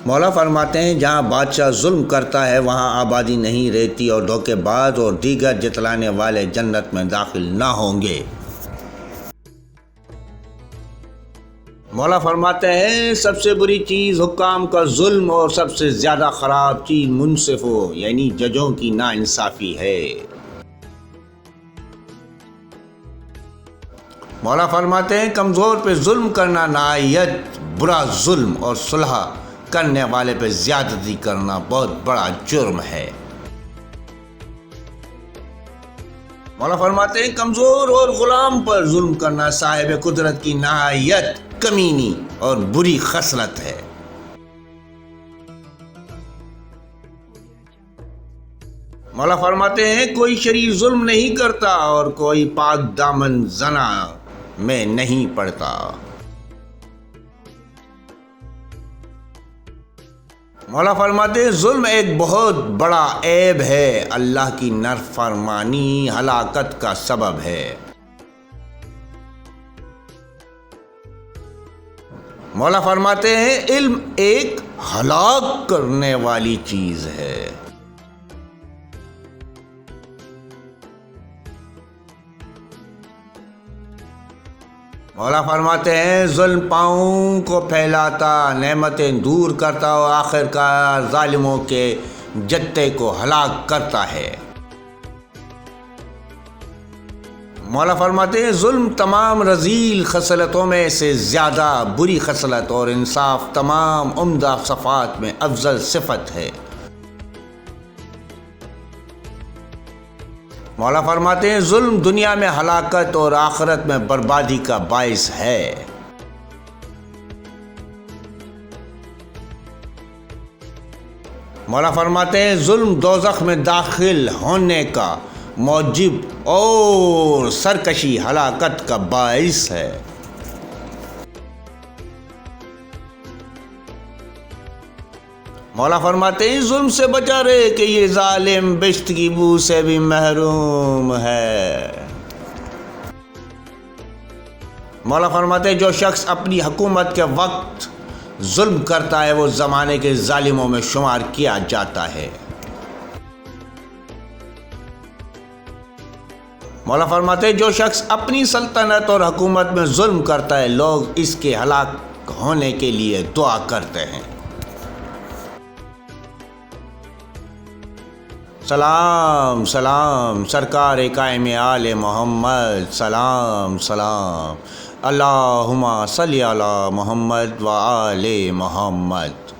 مولا فرماتے ہیں جہاں بادشاہ ظلم کرتا ہے وہاں آبادی نہیں رہتی اور دھوکے باز اور دیگر جتلانے والے جنت میں داخل نہ ہوں گے۔ مولا فرماتے ہیں سب سے بری چیز حکام کا ظلم اور سب سے زیادہ خراب چیز منصفوں یعنی ججوں کی ناانصافی ہے۔ مولا فرماتے ہیں کمزور پہ ظلم کرنا نہایت برا ظلم اور صلح کرنے والے پہ زیادتی کرنا بہت بڑا جرم ہے۔ مولا فرماتے ہیں کمزور اور غلام پر ظلم کرنا صاحب قدرت کی نہایت کمینی اور بری خصلت ہے۔ مولا فرماتے ہیں کوئی شریف ظلم نہیں کرتا اور کوئی پاک دامن زنا میں نہیں پڑتا۔ مولا فرماتے ہیں ظلم ایک بہت بڑا عیب ہے، اللہ کی نافرمانی ہلاکت کا سبب ہے۔ مولا فرماتے ہیں علم ایک ہلاک کرنے والی چیز ہے۔ مولا فرماتے ہیں ظلم پاؤں کو پھیلاتا، نعمتیں دور کرتا اور آخر کار ظالموں کے جتے کو ہلاک کرتا ہے۔ مولا فرماتے ہیں ظلم تمام رذیل خصلتوں میں سے زیادہ بری خصلت اور انصاف تمام عمدہ صفات میں افضل صفت ہے۔ مولا فرماتے ہیں ظلم دنیا میں ہلاکت اور آخرت میں بربادی کا باعث ہے۔ مولا فرماتے ہیں ظلم دوزخ میں داخل ہونے کا موجب اور سرکشی ہلاکت کا باعث ہے۔ مولا فرماتے ہیں ظلم سے بچا رہے کہ یہ ظالم بہشت کی بو سے بھی محروم ہے۔ مولا فرماتے ہیں جو شخص اپنی حکومت کے وقت ظلم کرتا ہے وہ زمانے کے ظالموں میں شمار کیا جاتا ہے۔ مولا فرماتے ہیں جو شخص اپنی سلطنت اور حکومت میں ظلم کرتا ہے لوگ اس کے ہلاک ہونے کے لیے دعا کرتے ہیں۔ سلام سلام سرکار قائم آل محمد، سلام سلام، اللہم صلی علی محمد و آل محمد۔